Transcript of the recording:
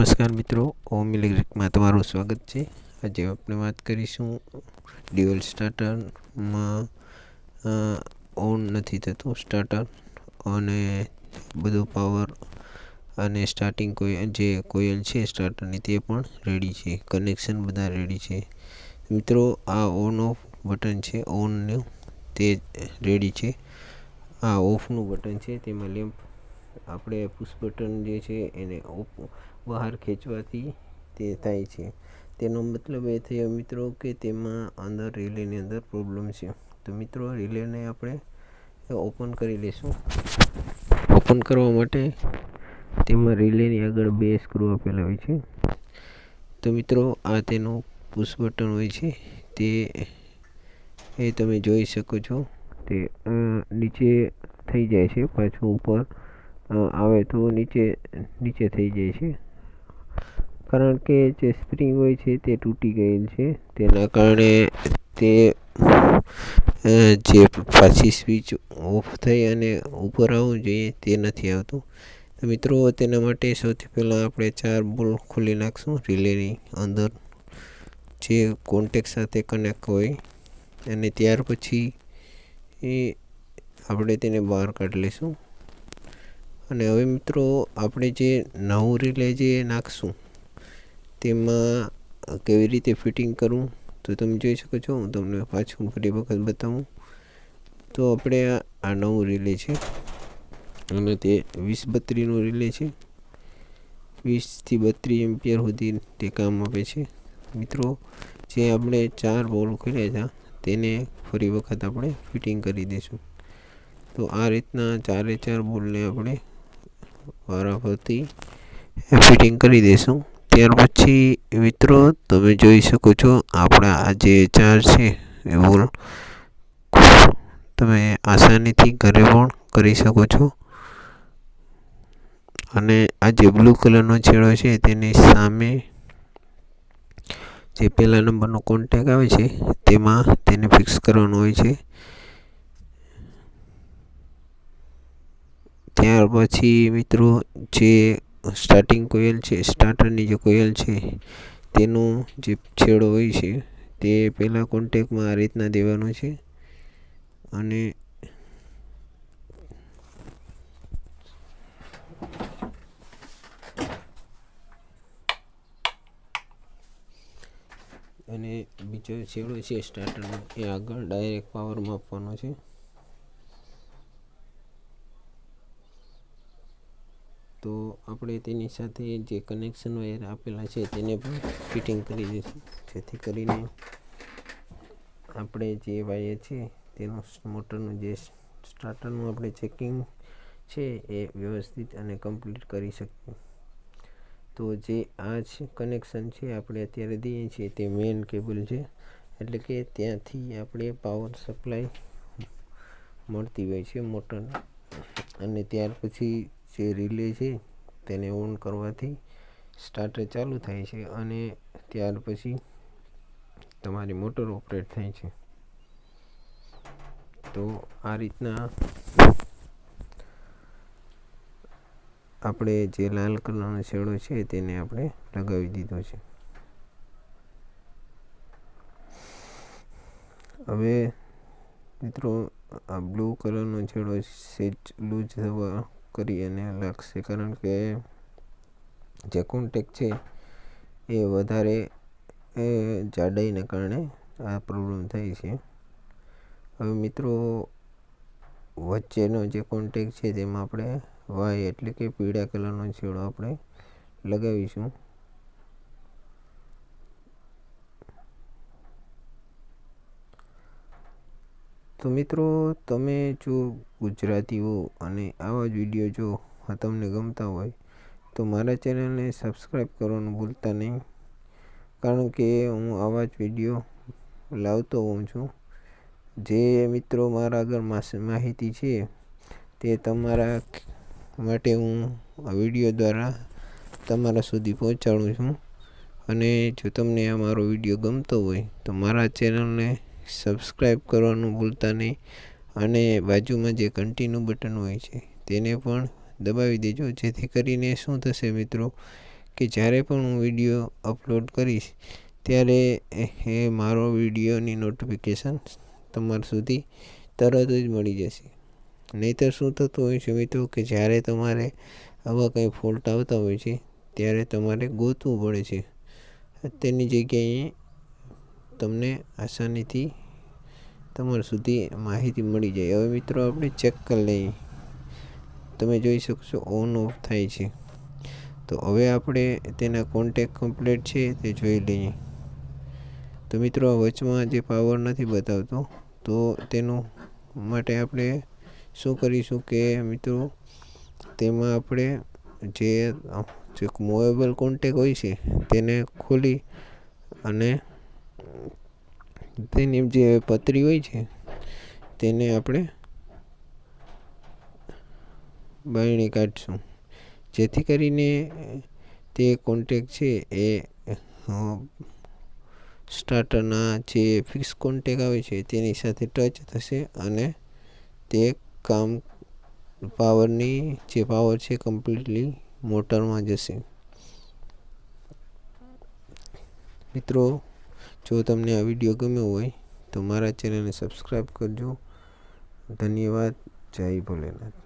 નમસ્કાર મિત્રો, ઓમ ઇલેક્ટ્રિકમાં તમારું સ્વાગત છે. આજે આપણે વાત કરીશું ડ્યુઅલ સ્ટાર્ટરમાં ઓન નથી થતું સ્ટાર્ટર, અને બધો પાવર અને સ્ટાર્ટિંગ કોઇલ છે સ્ટાર્ટરની તે પણ રેડી છે, કનેક્શન બધા રેડી છે. મિત્રો આ ઓન ઓફ બટન છે, ઓનનું તે રેડી છે. આ ઓફનું બટન છે, તેમાં લેમ્પ આપણે પુશ બટન જે છે એને બહાર ખેંચવાથી તે થાય છે. તેનો મતલબ એ થયો મિત્રો કે તેમાં અંદર રિલેની અંદર પ્રોબ્લેમ છે. તો મિત્રો રિલેને આપણે ઓપન કરી લઈશું. ઓપન કરવા માટે તેમાં રિલેની આગળ 2 સ્ક્રૂ આપેલા હોય છે. તો મિત્રો આ તેનું પુશ બટન હોય છે, તે તમે જોઈ શકો છો. તે નીચે થઈ જાય છે, પાછું ઉપર આવે તો નીચે થઈ જાય છે, કારણ કે જે સ્પ્રિંગ હોય છે તે તૂટી ગયેલ છે. તેના કારણે તે જે પાછી સ્વિચ ઓફ થઈ અને ઉપર આવવું જોઈએ તે નથી આવતું. તો મિત્રો તેના માટે સૌથી પહેલાં આપણે 4 બોલ ખોલી નાખશું રિલેની અંદર જે કોન્ટેક સાથે કનેક્ટ હોય, અને ત્યાર પછી આપણે તેને બહાર કાઢી લઈશું. અને હવે મિત્રો આપણે જે નવું રિલે જે નાખશું તેમાં કેવી રીતે ફિટિંગ કરવું તો તમે જોઈ શકો છો. હું તમને પાછું ફરી વખત બતાવું તો આપણે આ નવું રિલે છે, અને તે 20-32નું રિલે છે. 20 થી 32 એમ્પિયર સુધી તે કામ આપે છે. મિત્રો જે આપણે 4 બોલ ખોલ્યા હતા તેને ફરી વખત આપણે ફિટિંગ કરી દઈશું. તો આ રીતના 4 બોલને આપણે વારાફરતી ફિટિંગ કરી દઈશું. ત્યાર પછી મિત્રો તમે જોઈ શકો છો, આપણા આ જે 4 છે એ બોલ તમે આસાનીથી ઘરે પણ કરી શકો છો. અને આ જે બ્લુ કલરનો છેડો છે તેની સામે જે પહેલા નંબરનો કોન્ટેક આવે છે તેમાં તેને ફિક્સ કરવાનું હોય છે. ત્યાર પછી મિત્રો જે સ્ટાર્ટિંગ કોઇલ છે, સ્ટાર્ટરની જે કોઇલ છે તેનો જે છેડો હોય છે તે પહેલાં કોન્ટેકમાં આ રીતના દેવાનો છે. અને બીજો છેડો છે સ્ટાર્ટરનો એ આગળ ડાયરેક્ટ પાવરમાં આપવાનો છે. તો આપણે તેની સાથે જે કનેક્શન વાયર આપેલા છે તેને પણ ફિટિંગ કરી દઈશું, જેથી કરીને આપણે જે વાયર છે તેનું મોટરનું જે સ્ટાર્ટરનું આપણે ચેકિંગ છે એ વ્યવસ્થિત અને કમ્પ્લીટ કરી શકીએ. તો જે આ કનેક્શન છે આપણે અત્યારે દઈએ છીએ તે મેઇન કેબલ છે, એટલે કે ત્યાંથી આપણે પાવર સપ્લાય મળતી હોય છે મોટરને. અને ત્યાર પછી જે રિલે છે તેને ઓન કરવાથી સ્ટાર્ટર ચાલુ થાય છે, અને ત્યાર પછી તમારી મોટર ઓપરેટ થાય છે. તો આ રીતના આપણે જે લાલ કલરનો છેડો છે તેને આપણે લગાવી દીધો છે. હવે મિત્રો આ બ્લુ કલરનો છેડો સેજ લૂઝ થવા કરી અને લાગશે, કારણ કે જે કોન્ટેક છે એ વધારે જાડાઈના કારણે આ પ્રોબ્લેમ થાય છે. હવે મિત્રો વચ્ચેનો જે કોન્ટેક છે તેમાં આપણે વાય એટલે કે પીળા કલરનો છેડો આપણે લગાવીશું. તો મિત્રો તમે જો ગુજરાતી હો અને આવા જ વિડીયો જો તમને ગમતા હોય તો મારા ચેનલને સબસ્ક્રાઈબ કરવાનું ભૂલતા નહીં, કારણ કે હું આવા જ વિડીયો લાવતો હોઉં છું. જે મિત્રો મારા આગળ માહિતી છે તે તમારા માટે હું આ વિડીયો દ્વારા તમારા સુધી પહોંચાડું છું. અને જો તમને આ મારો વિડીયો ગમતો હોય તો મારા ચેનલને સબસ્ક્રાઈબ કરવાનું ભૂલતા નહીં, અને બાજુમાં જે કન્ટિન્યુ બટન હોય છે તેને પણ દબાવી દેજો, જેથી કરીને શું થશે મિત્રો કે જ્યારે પણ હું વિડીયો અપલોડ કરીશ ત્યારે એ મારો વિડીયોની નોટિફિકેશન તમારા સુધી તરત જ મળી જશે. નહીંતર શું થતું હોય છે મિત્રો કે જ્યારે તમારે આવા કંઈ ફોલ્ટ આવતા હોય છે ત્યારે તમારે ગોતવું પડે છે. તેની જગ્યાએ તમને આસાનીથી તમારા સુધી માહિતી મળી જાય. હવે મિત્રો આપણે ચેક કરી લઈએ. તમે જોઈ શકશો ઓન ઓફ થાય છે. તો હવે આપણે તેના કોન્ટેક કમ્પ્લીટ છે તે જોઈ લઈએ. તો મિત્રો વચમાં જે પાવર નથી બતાવતો તો તેનું માટે આપણે શું કરીશું કે મિત્રો તેમાં આપણે જે મૂવેબલ કોન્ટેક હોય છે તેને ખોલી અને તેની જે પતરી હોય છે તેને આપણે બાયણે કાઢશું, જેથી કરીને તે કોન્ટેક છે એ સ્ટાર્ટરના જે ફિક્સ કોન્ટેક આવે છે તેની સાથે ટચ થશે અને તે કામ પાવરની જે પાવર છે કમ્પ્લીટલી મોટરમાં જશે. મિત્રો જો તમને આ વિડીયો ગમ્યો હોય તો મારા ચેનલને સબસ્ક્રાઈબ કરજો. ધન્યવાદ. જય ભોલેનાથ.